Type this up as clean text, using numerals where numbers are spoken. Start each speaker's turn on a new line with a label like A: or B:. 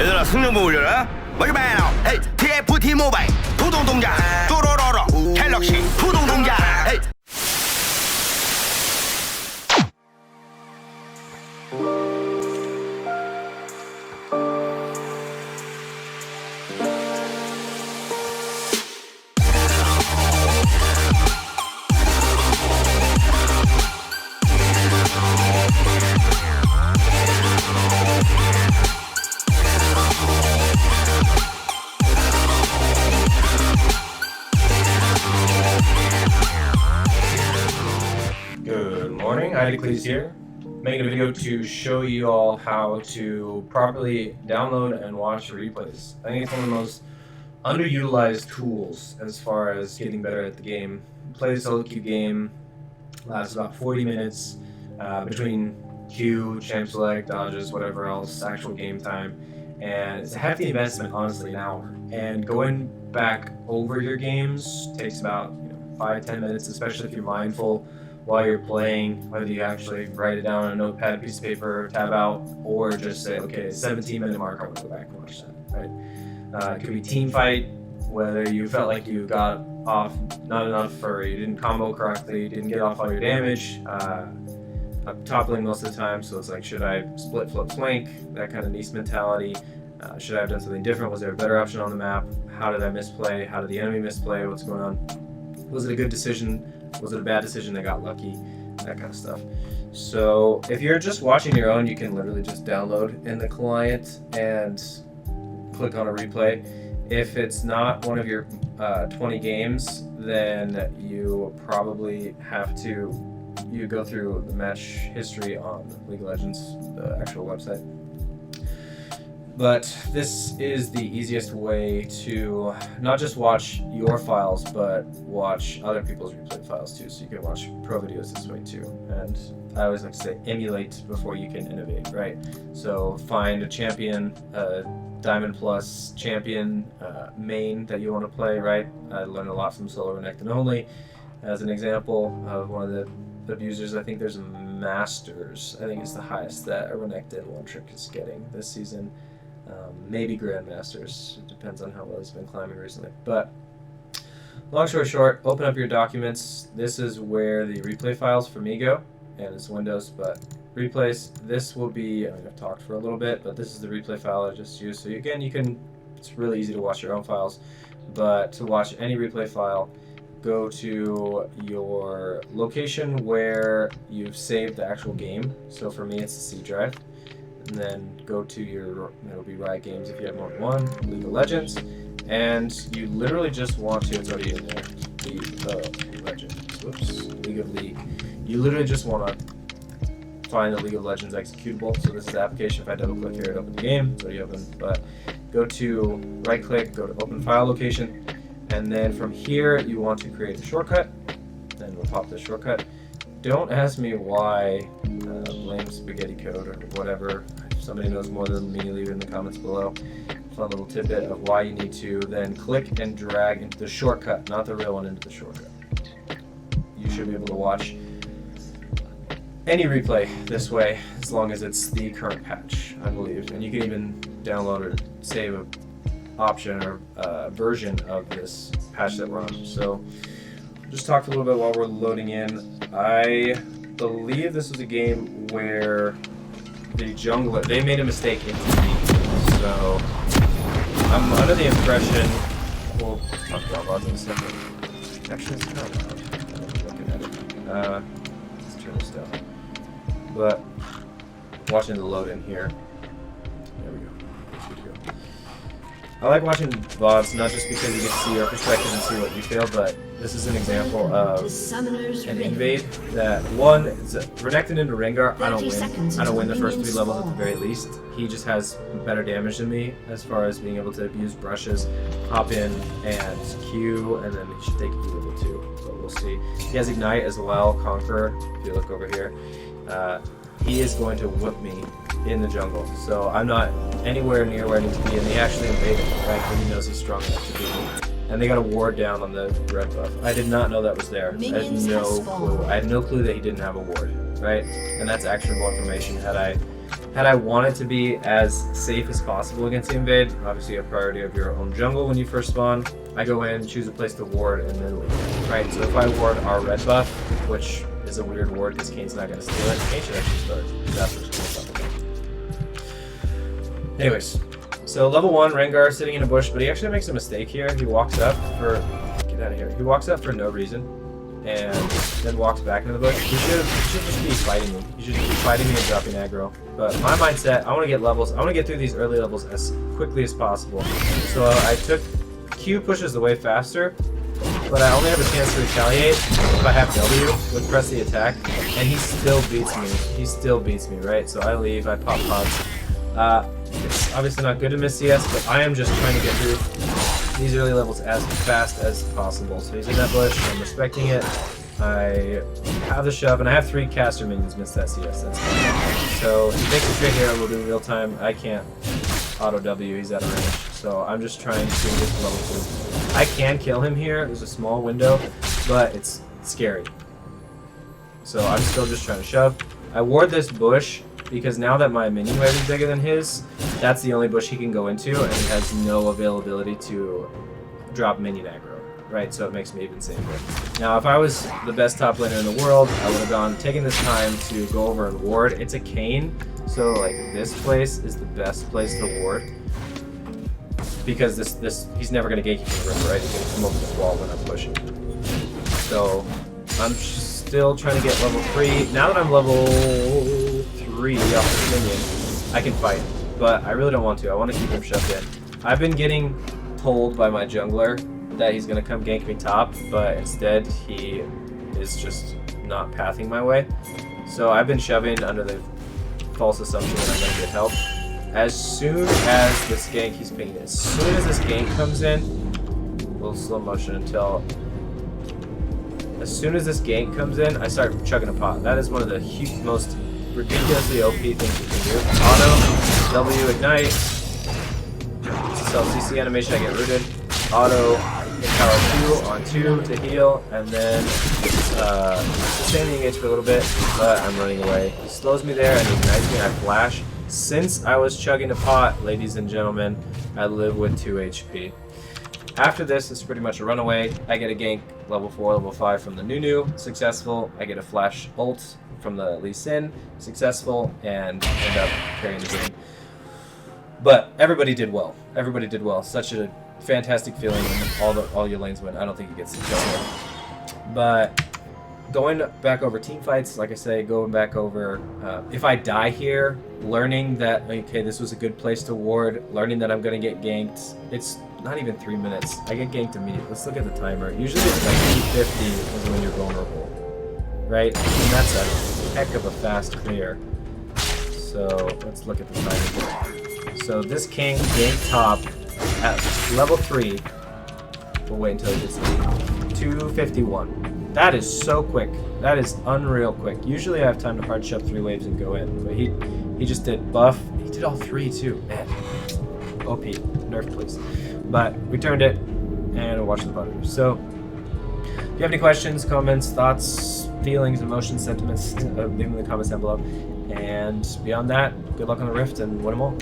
A: 얘들아 승용보 올려라. 머리바이너 헤이 TFT 모바일 구동 동작 쪼로로로 갤럭시 구동 동작 헤이.
B: Good morning, Idicles here, making a video to show you all how to properly download and watch replays. I think it's one of the most underutilized tools as far as getting better at the game. Play the solo queue game, lasts about 40 minutes between queue, champ select, dodges, whatever else, actual game time. And it's a hefty investment, honestly, an hour. And going back over your games takes about 5-10 minutes, especially if you're mindful while you're playing, whether you actually write it down on a notepad, piece of paper, tab out, or just say, okay, 17-minute mark, I want to go back and watch that, right? It could be team fight, whether you felt like you got off not enough or you didn't combo correctly, you didn't get off all your damage. I'm top lane most of the time, so it's like, should I split, flip, flank, that kind of niche mentality. Should I have done something different? Was there a better option on the map? How did I misplay? How did the enemy misplay? What's going on? Was it a good decision? Was it a bad decision? I got lucky, that kind of stuff. So if you're just watching your own, you can literally just download in the client and click on a replay. If it's not one of your 20 games, then you probably have to go through the match history on League of Legends, the actual website. But this is the easiest way to not just watch your files, but watch other people's replay files too. So you can watch pro videos this way too. And I always like to say, emulate before you can innovate, right? So find a champion, Diamond Plus champion main that you want to play, right? I learned a lot from Solo Renekton only. As an example of one of the abusers, I think there's a Masters. I think it's the highest that a Renekton one trick is getting this season. Maybe Grandmasters. It depends on how well he's been climbing recently. But long story short, open up your documents. This is where the replay files for me go, and it's Windows, but replays. This will be, I've talked for a little bit, but this is the replay file I just used. So again, it's really easy to watch your own files, but to watch any replay file, go to your location where you've saved the actual game. So for me, it's the C drive. And then go to it'll be Riot Games if you have more than one, League of Legends, and you literally just want to, it's already in there, League of Legends, League of League. You literally just want to find the League of Legends executable. So this is the application. If I double click here, it opens the game, it's already open, but go to right click, go to open file location, and then from here you want to create a shortcut, then we'll pop the shortcut. Don't ask me why, blame spaghetti code or whatever. If somebody knows more than me, leave it in the comments below. Fun little tidbit of why you need to then click and drag into the shortcut, not the real one, into the shortcut. You should be able to watch any replay this way, as long as it's the current patch, I believe. And you can even download or save an option or version of this patch that we're on. So just talk a little bit while we're loading in. I believe this was a game where the jungler, they made a mistake in TV. So I'm under the impression, we'll talk about lots in a second. Actually, it's kind of loud. I'm looking at it. Let's turn this down. But watching the load in here. There we go. That's good to go. I like watching VODs, not just because you get to see your perspective and see what you feel, but this is an example of an invade that, one, it's Renekton into Rengar. I don't win the first 3 levels at the very least. He just has better damage than me as far as being able to abuse brushes, hop in and Q, and then he should take E level 2. So we'll see. He has Ignite as well, Conqueror, if you look over here. He is going to whip me in the jungle. So I'm not anywhere near where I need to be, and they actually invaded, right? Because he knows he's strong enough to beat me. And they got a ward down on the red buff. I did not know that was there. I had no clue. I had no clue that he didn't have a ward, right? And that's actionable information. Had I Had I wanted to be as safe as possible against the invade, obviously a priority of your own jungle when you first spawn, I go in, choose a place to ward, and then leave. Right, so if I ward our red buff, which is a weird ward because Kane's not going to steal it, Kane should actually start. That's what's going to happen. Anyways, so level 1, Rengar sitting in a bush, but he actually makes a mistake here. He walks up for... Get out of here. He walks up for no reason. And then walks back into the bush. He should just be fighting me. He should just be fighting me and dropping aggro. But my mindset, I want to get levels. I want to get through these early levels as quickly as possible. So I took Q pushes the way faster, but I only have a chance to retaliate if I have W with press the attack, and he still beats me. He still beats me, right? So I leave. I pop pods. It's obviously not good to miss CS, but I am just trying to get through these early levels as fast as possible. So he's in that bush, I'm respecting it. I have the shove, and I have 3 caster minions miss that CS. That's fine. So he makes a trade here, we'll do real time. I can't auto W, he's out of range. So I'm just trying to get to level 2. I can kill him here, there's a small window, but it's scary. So I'm still just trying to shove. I ward this bush because now that my minion wave is bigger than his, that's the only bush he can go into, and he has no availability to drop minion aggro, right? So it makes me even safer. Now, if I was the best top laner in the world, I would have taken this time to go over and ward. It's a Kayn, so like this place is the best place to ward because this he's never gonna gank you from the river, right? He's gonna come over the wall when I'm pushing. So I'm still trying to get level 3. Now that I'm level 3 off the minion, I can fight, but I really don't want to. I want to keep him shoved in. I've been getting told by my jungler that he's going to come gank me top, but instead he is just not pathing my way. So I've been shoving under the false assumption that I'm going to get help. As soon as this gank, he's pinging it. As soon as this gank comes in, we'll slow motion until... As soon as this gank comes in, I start chugging a pot. That is one of the most ridiculously OP things you can do. Auto, W, ignite, self CC animation, I get rooted. Auto, power 2 on 2 to heal, and then sustain the engage for a little bit, but I'm running away. He slows me there and he ignites me and I flash. Since I was chugging a pot, ladies and gentlemen, I live with 2 HP. After this, it's pretty much a runaway. I get a gank level 4, level 5 from the Nunu, successful. I get a flash ult from the Lee Sin, successful, and end up carrying the game. But everybody did well. Everybody did well. Such a fantastic feeling when all your lanes win. I don't think it gets to kill here. But going back over team fights, like I say, going back over, if I die here, learning that, okay, this was a good place to ward, learning that I'm going to get ganked, it's not even 3 minutes. I get ganked immediately. Let's look at the timer. Usually it's like 250 is when you're vulnerable, right? And that's a heck of a fast clear. So let's look at the timer. So this king ganked top at level 3. We'll wait until he gets to 251. That is so quick. That is unreal quick. Usually I have time to hard shove 3 waves and go in, but he just did buff. He did all 3 too. Man, OP. Nerf, please. But we turned it, and we'll watch the button. So, if you have any questions, comments, thoughts, feelings, emotions, sentiments, leave them in the comments down below. And beyond that, good luck on the Rift and win them all.